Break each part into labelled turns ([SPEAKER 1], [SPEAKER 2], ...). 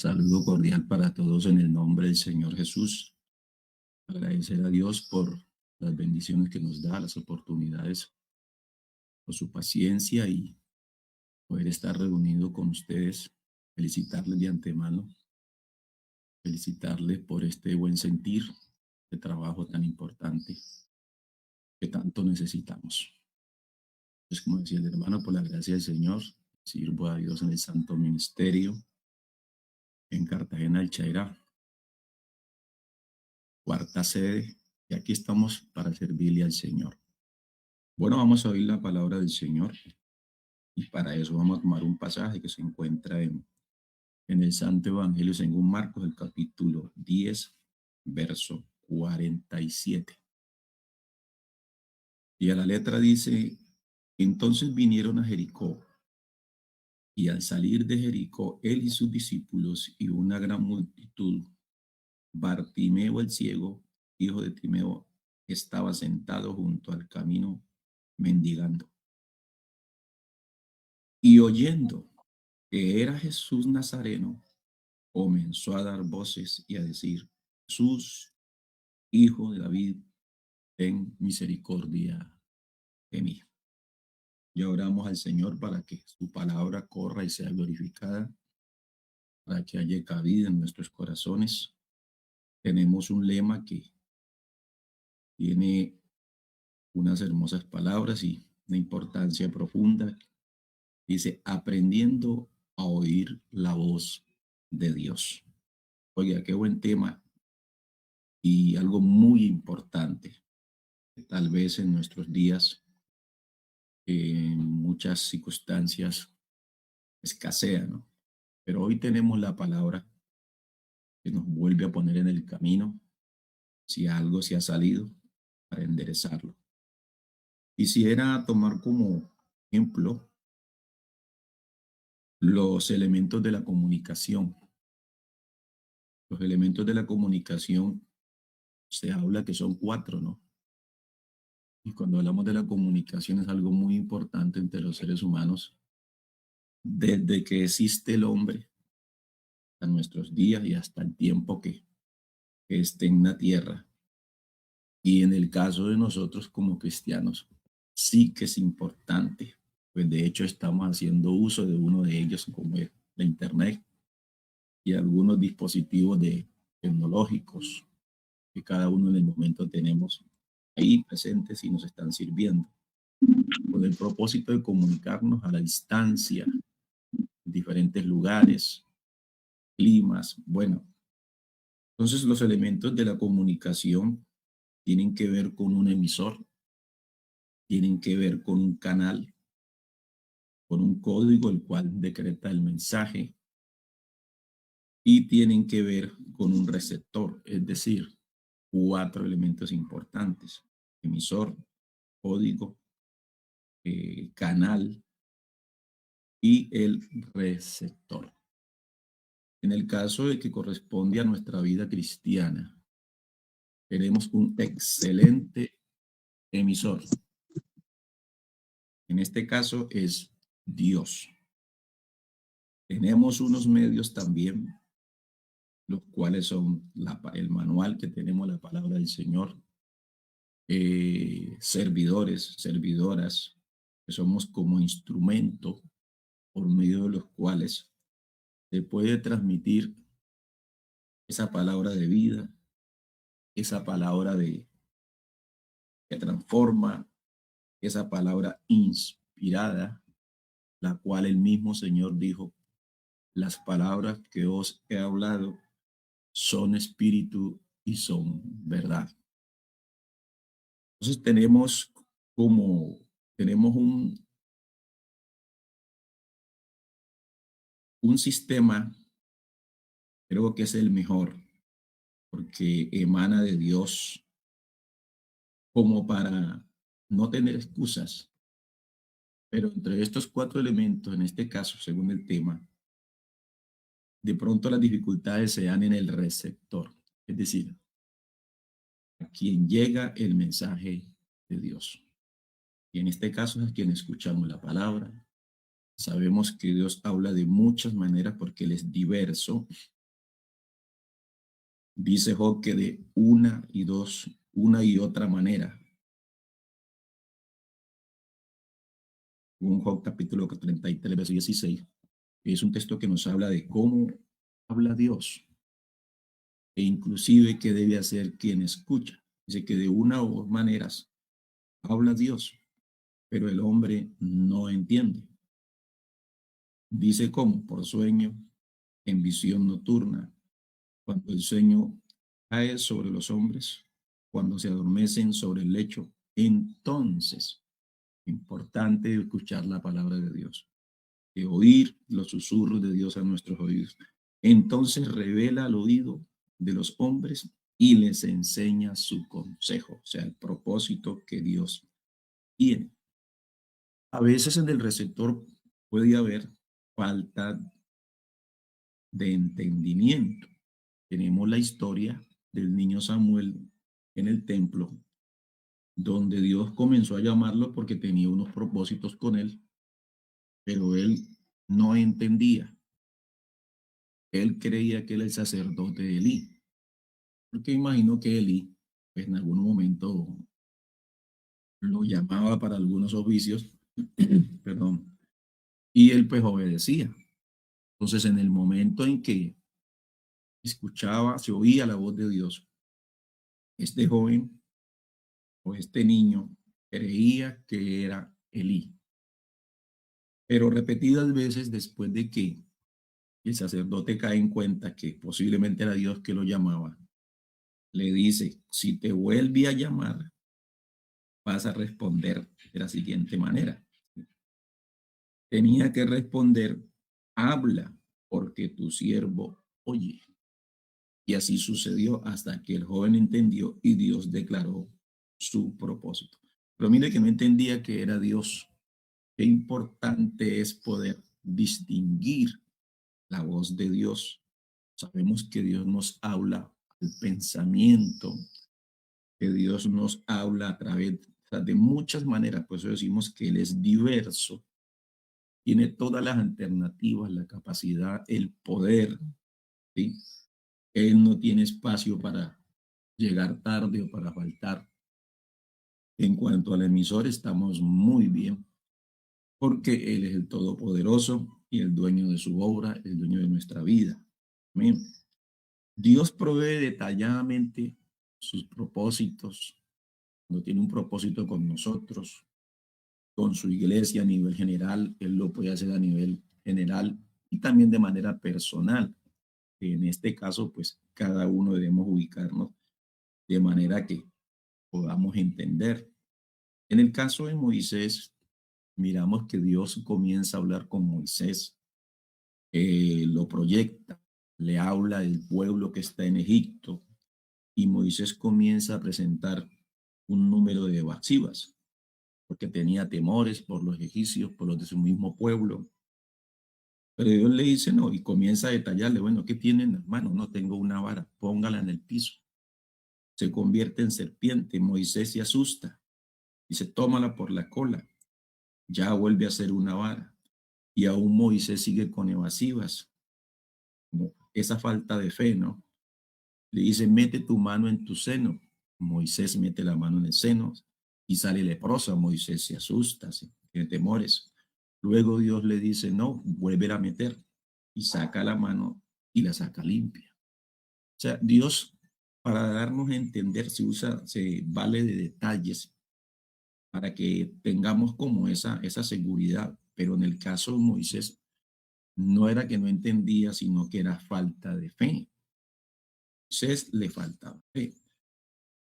[SPEAKER 1] Saludo cordial para todos en el nombre del Señor Jesús. Agradecer a Dios por las bendiciones que nos da, las oportunidades, por su paciencia y poder estar reunido con ustedes. Felicitarles de antemano, felicitarles por este buen sentir, de trabajo tan importante que tanto necesitamos. Pues como decía el hermano, por la gracia del Señor, sirvo a Dios en el Santo Ministerio en Cartagena del Chairá, cuarta sede, y aquí estamos para servirle al Señor. Bueno, vamos a oír la palabra del Señor y para eso vamos a tomar un pasaje que se encuentra en el Santo Evangelio según Marcos, el capítulo 10, verso 47. Y a la letra dice: entonces vinieron a Jericó, y al salir de Jericó, él y sus discípulos y una gran multitud, Bartimeo el ciego, hijo de Timeo, estaba sentado junto al camino mendigando. Y oyendo que era Jesús Nazareno, comenzó a dar voces y a decir: Jesús, hijo de David, ten misericordia de mí. Y oramos al Señor para que su palabra corra y sea glorificada, para que haya cabida en nuestros corazones. Tenemos un lema que tiene unas hermosas palabras y una importancia profunda. Dice: aprendiendo a oír la voz de Dios. Oiga, qué buen tema y algo muy importante. Tal vez en nuestros días, en muchas circunstancias, escasea, ¿no? Pero hoy tenemos la palabra que nos vuelve a poner en el camino, si algo se ha salido, para enderezarlo. Quisiera tomar como ejemplo los elementos de la comunicación. Los elementos de la comunicación se habla que son 4, ¿no? Y cuando hablamos de la comunicación es algo muy importante entre los seres humanos. Desde que existe el hombre a nuestros días y hasta el tiempo que esté en la tierra. Y en el caso de nosotros como cristianos, sí que es importante, pues de hecho estamos haciendo uso de uno de ellos, como es la Internet y algunos dispositivos tecnológicos que cada uno en el momento tenemos ahí presentes y nos están sirviendo, con el propósito de comunicarnos a la distancia, en diferentes lugares, climas. Bueno, entonces los elementos de la comunicación tienen que ver con un emisor, tienen que ver con un canal, con un código el cual decreta el mensaje, y tienen que ver con un receptor, es decir, 4 elementos importantes: emisor, código, canal y el receptor. En el caso de que corresponde a nuestra vida cristiana, tenemos un excelente emisor. En este caso es Dios. Tenemos unos medios también, los cuales son el manual que tenemos, la palabra del Señor, servidores, servidoras, que somos como instrumento por medio de los cuales se puede transmitir esa palabra de vida, esa palabra que transforma, esa palabra inspirada, la cual el mismo Señor dijo: las palabras que os he hablado son espíritu y son verdad. Entonces tenemos un sistema, creo que es el mejor, porque emana de Dios, como para no tener excusas. Pero entre estos 4 elementos, en este caso, según el tema, de pronto las dificultades se dan en el receptor, es decir, a quien llega el mensaje de Dios. Y en este caso es a quien escuchamos la palabra. Sabemos que Dios habla de muchas maneras porque Él es diverso, Dice Job que de una y otra manera. Un Job capítulo 33, verso 16, es un texto que nos habla de cómo habla Dios e inclusive qué debe hacer quien escucha. Dice que de una o dos maneras habla Dios, pero el hombre no entiende. Dice cómo, por sueño, en visión nocturna, cuando el sueño cae sobre los hombres, cuando se adormecen sobre el lecho, entonces, importante escuchar la palabra de Dios, de oír los susurros de Dios a nuestros oídos. Entonces revela al oído de los hombres y les enseña su consejo, o sea, el propósito que Dios tiene. A veces en el receptor puede haber falta de entendimiento. Tenemos la historia del niño Samuel en el templo, donde Dios comenzó a llamarlo porque tenía unos propósitos con él, pero él no entendía. Él creía que era el sacerdote de Elí, porque imagino que Elí pues, en algún momento lo llamaba para algunos oficios, perdón, y él pues obedecía. Entonces, en el momento en que escuchaba, se oía la voz de Dios, este joven o este niño creía que era Elí. Pero repetidas veces después de que el sacerdote cae en cuenta que posiblemente era Dios que lo llamaba, le dice, si te vuelve a llamar, vas a responder de la siguiente manera. Tenía que responder, habla, porque tu siervo oye. Y así sucedió hasta que el joven entendió y Dios declaró su propósito. Pero mire que no entendía que era Dios. Qué importante es poder distinguir la voz de Dios. Sabemos que Dios nos habla al pensamiento, que Dios nos habla a través de muchas maneras. Por eso decimos que Él es diverso, tiene todas las alternativas, la capacidad, el poder, ¿sí? Él no tiene espacio para llegar tarde o para faltar. En cuanto al emisor, estamos muy bien, porque Él es el Todopoderoso y el dueño de su obra, el dueño de nuestra vida. Amén. Dios provee detalladamente sus propósitos, cuando tiene un propósito con nosotros, con su iglesia a nivel general, Él lo puede hacer a nivel general y también de manera personal. En este caso, pues cada uno debemos ubicarnos de manera que podamos entender. En el caso de Moisés, miramos que Dios comienza a hablar con Moisés, lo proyecta, le habla del pueblo que está en Egipto y Moisés comienza a presentar un número de evasivas, porque tenía temores por los egipcios, por los de su mismo pueblo. Pero Dios le dice no y comienza a detallarle, bueno, ¿qué tienen en las manos? No tengo una vara, póngala en el piso. Se convierte en serpiente, Moisés se asusta, dice, tómala por la cola, ya vuelve a ser una vara. Y aún Moisés sigue con evasivas, como esa falta de fe, ¿no? Le dice, mete tu mano en tu seno. Moisés mete la mano en el seno y sale leprosa. Moisés se asusta, tiene temores. Luego Dios le dice, no, vuelve a meter y saca la mano y la saca limpia. O sea, Dios, para darnos a entender, se vale de detalles para que tengamos como esa seguridad. Pero en el caso de Moisés, no era que no entendía, sino que era falta de fe. Moisés le faltaba fe.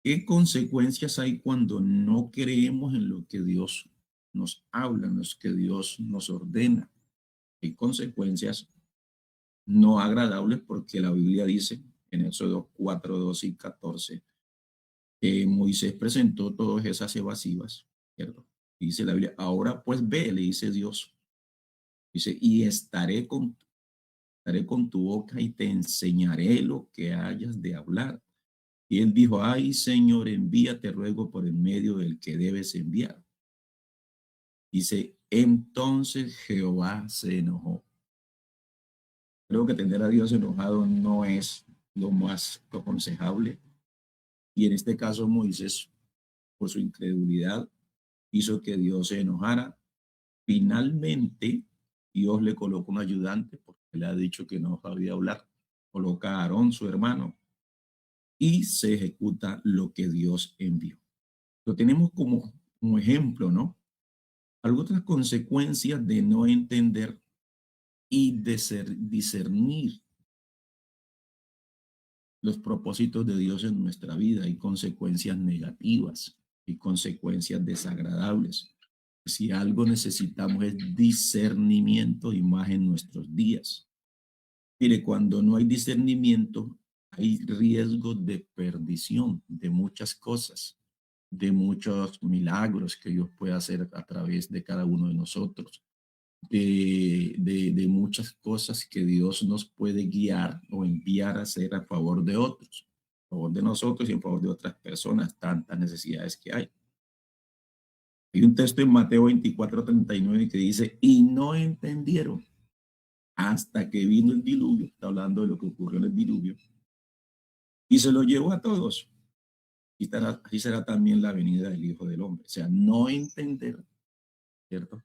[SPEAKER 1] ¿Qué consecuencias hay cuando no creemos en lo que Dios nos habla, en lo que Dios nos ordena? Hay consecuencias no agradables porque la Biblia dice en Éxodo 4, 12 y 14 que Moisés presentó todas esas evasivas, ¿cierto? Dice la Biblia, ahora pues ve, le dice Dios, dice, y estaré con tu boca y te enseñaré lo que hayas de hablar. Y él dijo, ay Señor, envíate ruego por el medio del que debes enviar. Dice, entonces Jehová se enojó. Creo que tener a Dios enojado no es lo más aconsejable. Y en este caso Moisés, por su incredulidad, hizo que Dios se enojara. Finalmente, Dios le colocó un ayudante porque le ha dicho que no sabía hablar. Coloca a Aarón, su hermano, y se ejecuta lo que Dios envió. Lo tenemos como ejemplo, ¿no? Algunas consecuencias de no entender y de discernir los propósitos de Dios en nuestra vida. Hay consecuencias negativas y consecuencias desagradables. Si algo necesitamos es discernimiento y más en nuestros días. Mire, cuando no hay discernimiento, hay riesgo de perdición de muchas cosas, de muchos milagros que Dios puede hacer a través de cada uno de nosotros, de muchas cosas que Dios nos puede guiar o enviar a hacer a favor de otros, a favor de nosotros y en favor de otras personas, tantas necesidades que hay. Hay un texto en Mateo 24:39 que dice, y no entendieron hasta que vino el diluvio, está hablando de lo que ocurrió en el diluvio, y se lo llevó a todos. Y así será también la venida del Hijo del Hombre. O sea, no entender, ¿cierto?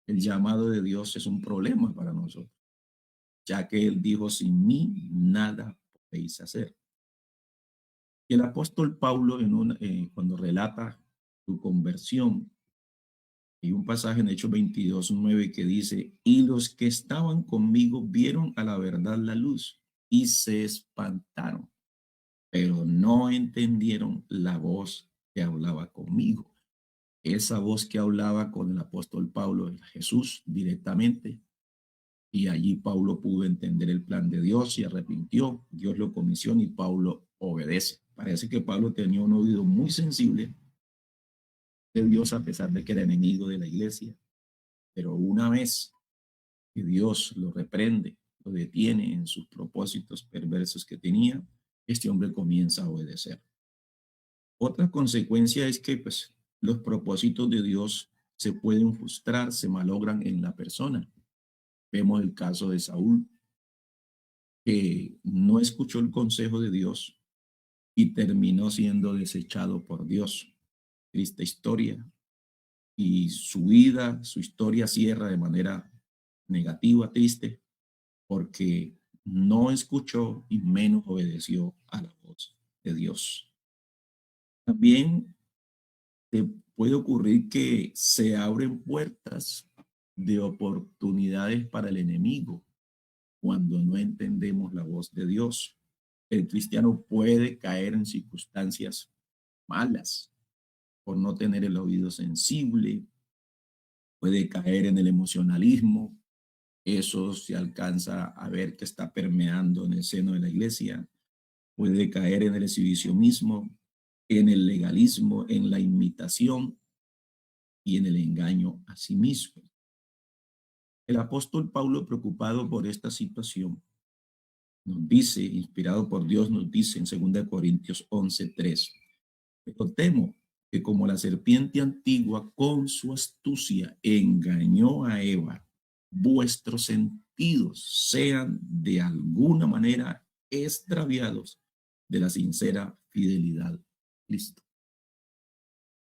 [SPEAKER 1] El llamado de Dios es un problema para nosotros, ya que Él dijo, sin mí nada podéis hacer. Y el apóstol Pablo, cuando relata su conversión, hay un pasaje en Hechos 22:9 que dice, y los que estaban conmigo vieron a la verdad la luz y se espantaron, pero no entendieron la voz que hablaba conmigo. Esa voz que hablaba con el apóstol Pablo, Jesús directamente, y allí Pablo pudo entender el plan de Dios y arrepintió. Dios lo comisiona y Pablo obedece. Parece que Pablo tenía un oído muy sensible de Dios a pesar de que era enemigo de la iglesia. Pero una vez que Dios lo reprende, lo detiene en sus propósitos perversos que tenía, este hombre comienza a obedecer. Otra consecuencia es que pues, los propósitos de Dios se pueden frustrar, se malogran en la persona. Vemos el caso de Saúl, que no escuchó el consejo de Dios y terminó siendo desechado por Dios. Triste historia. Y su vida, su historia cierra de manera negativa, triste, porque no escuchó y menos obedeció a la voz de Dios. También te puede ocurrir que se abren puertas de oportunidades para el enemigo cuando no entendemos la voz de Dios. El cristiano puede caer en circunstancias malas por no tener el oído sensible, puede caer en el emocionalismo, eso se alcanza a ver que está permeando en el seno de la iglesia, puede caer en el exhibicionismo, en el legalismo, en la imitación y en el engaño a sí mismo. El apóstol Pablo, preocupado por esta situación, nos dice, inspirado por Dios, nos dice en 2 Corintios 11:3, pero temo que como la serpiente antigua con su astucia engañó a Eva, vuestros sentidos sean de alguna manera extraviados de la sincera fidelidad a Cristo.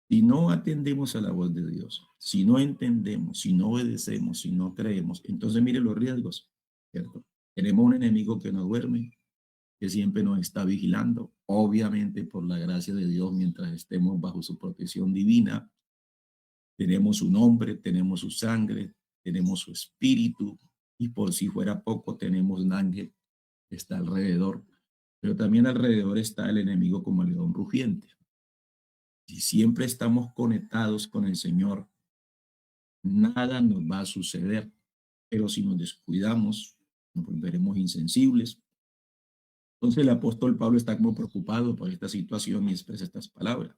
[SPEAKER 1] Si no atendemos a la voz de Dios, si no entendemos, si no obedecemos, si no creemos, entonces mire los riesgos, ¿cierto? Tenemos un enemigo que no duerme, que siempre nos está vigilando, obviamente por la gracia de Dios, mientras estemos bajo su protección divina, tenemos su nombre, tenemos su sangre, tenemos su espíritu, y por si fuera poco, tenemos un ángel que está alrededor, pero también alrededor está el enemigo como el león rugiente. Si siempre estamos conectados con el Señor, nada nos va a suceder, pero si nos descuidamos, nos volveremos insensibles. Entonces el apóstol Pablo está como preocupado por esta situación y expresa estas palabras.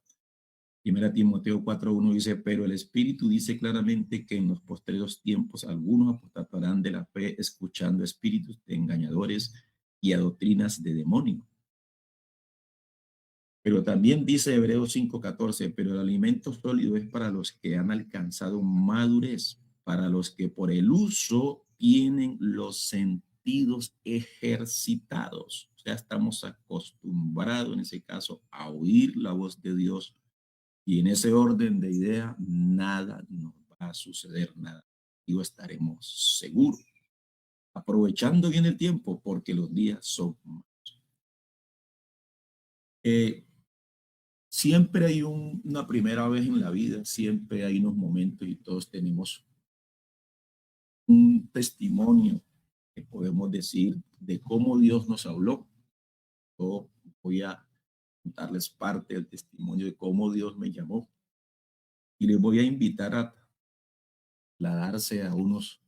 [SPEAKER 1] Primera Timoteo 4:1 dice, pero el Espíritu dice claramente que en los postreros tiempos algunos apostatarán de la fe escuchando espíritus de engañadores y a doctrinas de demonios. Pero también dice Hebreos 5:14, pero el alimento sólido es para los que han alcanzado madurez, para los que por el uso tienen los sentidos sentidos ejercitados. O sea, estamos acostumbrados en ese caso a oír la voz de Dios y en ese orden de ideas nada nos va a suceder, nada. Digo, estaremos seguros, aprovechando bien el tiempo porque los días son malos. Eh, Siempre hay una primera vez en la vida, siempre hay unos momentos y todos tenemos un testimonio que podemos decir de cómo Dios nos habló. Yo voy a contarles parte del testimonio de cómo Dios me llamó y les voy a invitar a trasladarse a unos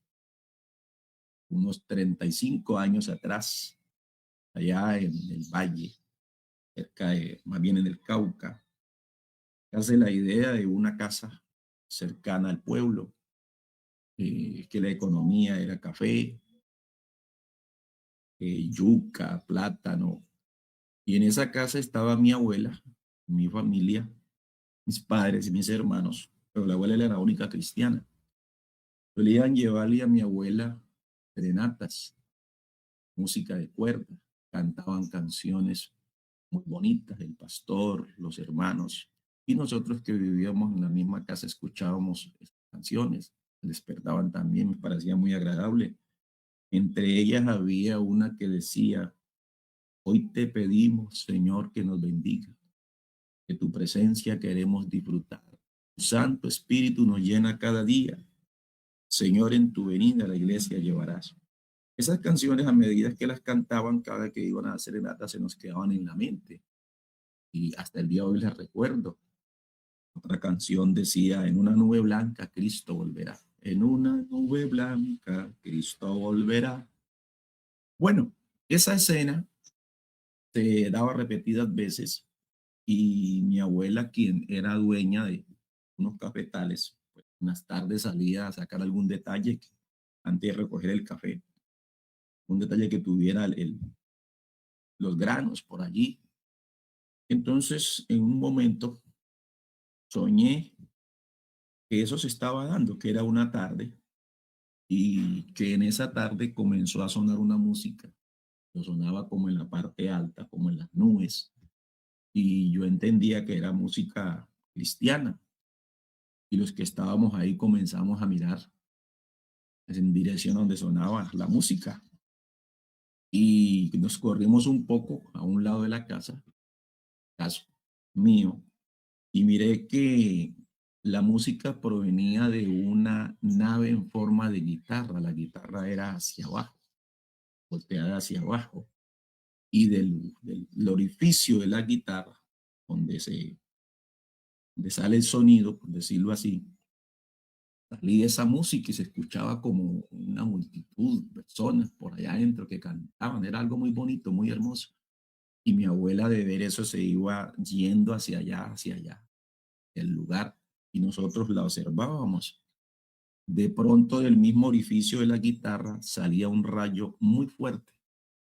[SPEAKER 1] 35 años atrás, allá en el valle, cerca de, más bien en el Cauca. Hace la idea de una casa cercana al pueblo, que la economía era café, yuca, plátano. Y en esa casa estaba mi abuela, mi familia, mis padres y mis hermanos, pero la abuela era la única cristiana. Solían llevarle a mi abuela serenatas, música de cuerda, cantaban canciones muy bonitas, el pastor, los hermanos, y nosotros que vivíamos en la misma casa escuchábamos estas canciones, despertaban también, me parecía muy agradable. Entre ellas había una que decía: hoy te pedimos, Señor, que nos bendiga, que tu presencia queremos disfrutar. Tu Santo Espíritu nos llena cada día. Señor, en tu venida a la iglesia llevarás. Esas canciones, a medida que las cantaban, cada que iban a la serenata, se nos quedaban en la mente. Y hasta el día de hoy las recuerdo. Otra canción decía: en una nube blanca, Cristo volverá. En una nube blanca, Cristo volverá. Bueno, esa escena se daba repetidas veces y mi abuela, quien era dueña de unos cafetales, pues, unas tardes salía a sacar algún detalle antes de recoger el café, un detalle que tuviera los granos por allí. Entonces, en un momento, soñé que eso se estaba dando, que era una tarde y que en esa tarde comenzó a sonar una música. Lo sonaba como en la parte alta, como en las nubes, y yo entendía que era música cristiana. Y los que estábamos ahí comenzamos a mirar en dirección donde sonaba la música. Y nos corrimos un poco a un lado de la casa, caso mío, y miré que la música provenía de una nave en forma de guitarra. La guitarra era hacia abajo, volteada hacia abajo, y del orificio de la guitarra, donde, donde sale el sonido, por decirlo así, salía esa música y se escuchaba como una multitud de personas por allá adentro que cantaban. Era algo muy bonito, muy hermoso. Y mi abuela, de ver eso, se iba yendo hacia allá, el lugar, y nosotros la observábamos. De pronto, del mismo orificio de la guitarra salía un rayo muy fuerte,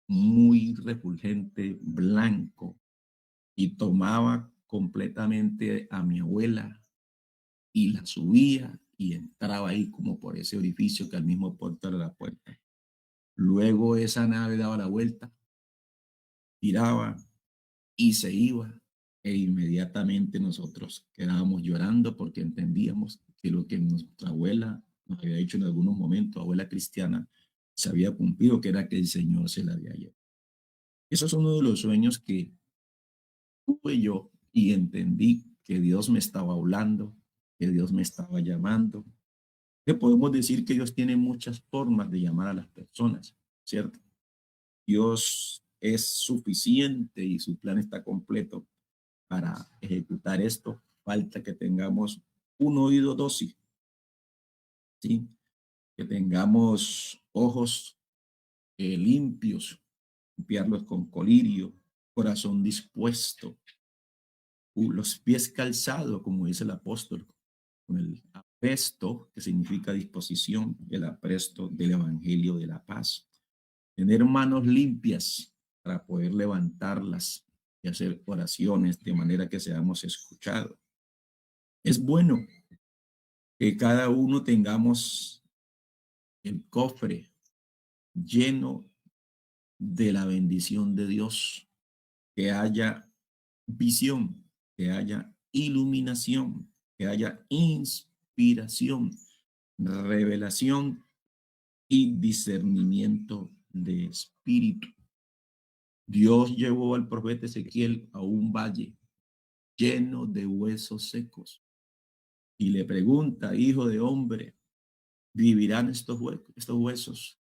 [SPEAKER 1] muy refulgente, blanco, y tomaba completamente a mi abuela y la subía y entraba ahí como por ese orificio que al mismo puerto de la puerta. Luego esa nave daba la vuelta, giraba y se iba, e inmediatamente nosotros quedábamos llorando porque entendíamos que lo que nuestra abuela nos había dicho en algunos momentos, abuela cristiana, se había cumplido, que era que el Señor se la había llevado. Eso es uno de los sueños que tuve yo y entendí que Dios me estaba hablando, que Dios me estaba llamando, que podemos decir que Dios tiene muchas formas de llamar a las personas, ¿cierto? Dios es suficiente y su plan está completo para ejecutar esto. Falta que tengamos un oído dócil, ¿sí? Que tengamos ojos limpios, limpiarlos con colirio, corazón dispuesto, los pies calzados, como dice el apóstol, con el apresto, que significa disposición, el apresto del Evangelio de la paz. Tener manos limpias para poder levantarlas y hacer oraciones de manera que seamos escuchados. Es bueno que cada uno tengamos el cofre lleno de la bendición de Dios, que haya visión, que haya iluminación, que haya inspiración, revelación y discernimiento de espíritu. Dios llevó al profeta Ezequiel a un valle lleno de huesos secos y le pregunta: hijo de hombre, ¿vivirán estos huesos?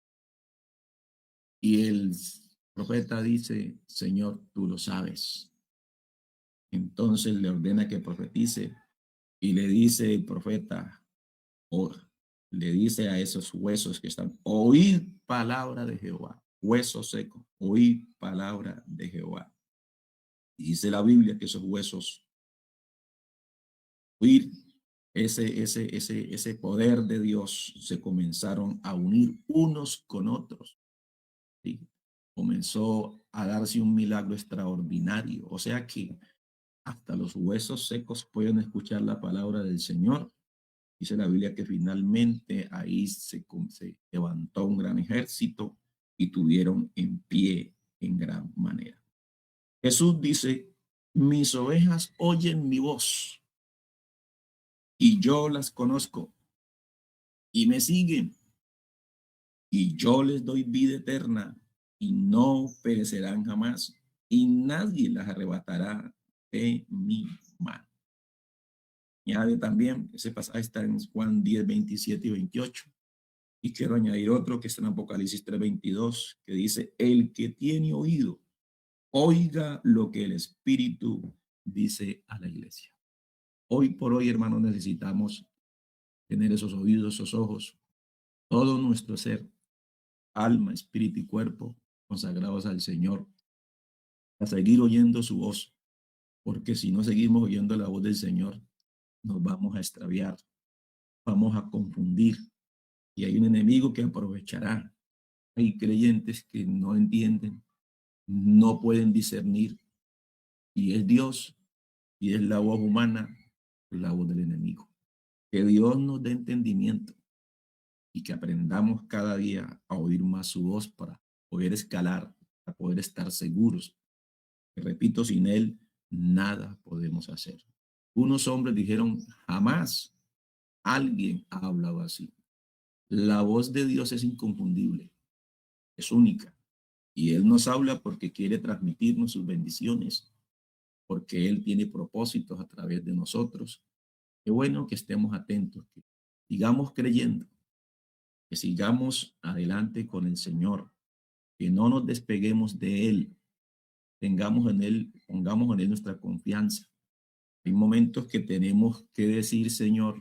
[SPEAKER 1] Y el profeta dice: Señor, tú lo sabes. Entonces le ordena que profetice y le dice el profeta, o le dice a esos huesos que están: oíd palabra de Jehová, huesos secos, oíd palabra de Jehová. Y dice la Biblia que esos huesos, oír ese poder de Dios, se comenzaron a unir unos con otros. ¿Sí? Comenzó a darse un milagro extraordinario. O sea que hasta los huesos secos pueden escuchar la palabra del Señor. Dice la Biblia que finalmente ahí se levantó un gran ejército y tuvieron en pie en gran manera. Jesús dice: mis ovejas oyen mi voz y yo las conozco y me siguen, y yo les doy vida eterna y no perecerán jamás, y nadie las arrebatará de mi mano. Añade también, ese pasaje está en Juan 10, 27 y 28. Y quiero añadir otro que está en Apocalipsis 3, 22, que dice: el que tiene oído, oiga lo que el Espíritu dice a la iglesia. Hoy por hoy, hermanos, necesitamos tener esos oídos, esos ojos, todo nuestro ser, alma, espíritu y cuerpo, consagrados al Señor, a seguir oyendo su voz, porque si no seguimos oyendo la voz del Señor, nos vamos a extraviar, vamos a confundir, y hay un enemigo que aprovechará. Hay creyentes que no entienden, no pueden discernir, y es Dios, y es la voz humana, la voz del enemigo. Que Dios nos dé entendimiento y que aprendamos cada día a oír más su voz para poder escalar, para poder estar seguros. Que, repito, sin Él nada podemos hacer. Unos hombres dijeron: jamás alguien ha hablado así. La voz de Dios es inconfundible, es única, y Él nos habla porque quiere transmitirnos sus bendiciones, porque Él tiene propósitos a través de nosotros. Qué bueno que estemos atentos, que sigamos creyendo, que sigamos adelante con el Señor, que no nos despeguemos de Él, pongamos en Él nuestra confianza. Hay momentos que tenemos que decir: Señor,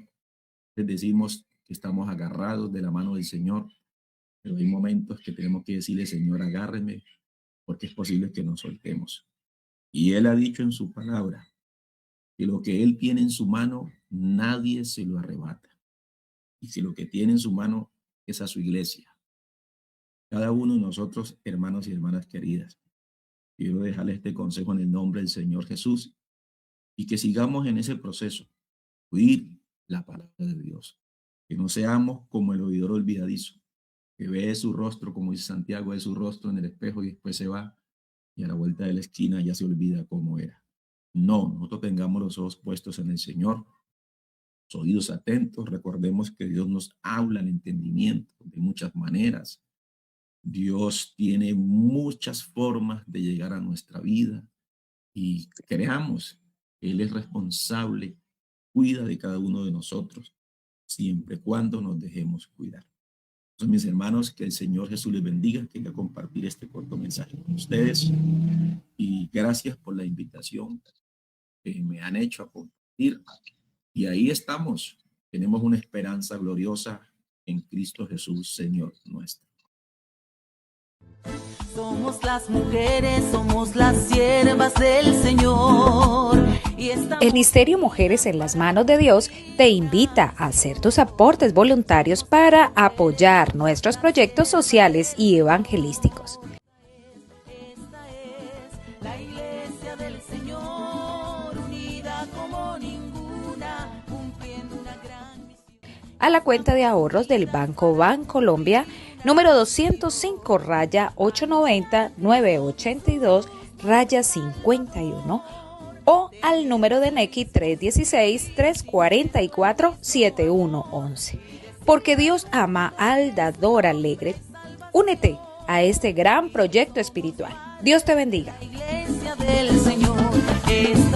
[SPEAKER 1] les decimos que estamos agarrados de la mano del Señor, pero hay momentos que tenemos que decirle: Señor, agárreme, porque es posible que nos soltemos. Y Él ha dicho en su palabra que lo que Él tiene en su mano, nadie se lo arrebata. Y si lo que tiene en su mano es a su iglesia, cada uno de nosotros, hermanos y hermanas queridas, quiero dejarle este consejo en el nombre del Señor Jesús, y que sigamos en ese proceso, oír la palabra de Dios, que no seamos como el oidor olvidadizo, que ve su rostro, como dice Santiago, ve su rostro en el espejo y después se va, y a la vuelta de la esquina ya se olvida cómo era. No, nosotros tengamos los ojos puestos en el Señor, los oídos atentos. Recordemos que Dios nos habla el entendimiento de muchas maneras. Dios tiene muchas formas de llegar a nuestra vida, y creamos, Él es responsable, cuida de cada uno de nosotros, siempre y cuando nos dejemos cuidar. Entonces, mis hermanos, que el Señor Jesús les bendiga. Quería compartir este corto mensaje con ustedes, y gracias por la invitación que me han hecho a compartir. Y ahí estamos, tenemos una esperanza gloriosa en Cristo Jesús, Señor nuestro.
[SPEAKER 2] Somos las mujeres, somos las siervas del Señor.
[SPEAKER 3] El Ministerio Mujeres en las Manos de Dios te invita a hacer tus aportes voluntarios para apoyar nuestros proyectos sociales y evangelísticos.
[SPEAKER 2] Esta es la iglesia del Señor, unida como ninguna, cumpliendo una gran misión.
[SPEAKER 3] A la cuenta de ahorros del Banco Bancolombia número 205-890-982-51 o al número de Nequi 316-344-7111. Porque Dios ama al dador alegre. Únete a este gran proyecto espiritual. Dios te bendiga.
[SPEAKER 2] Iglesia del Señor es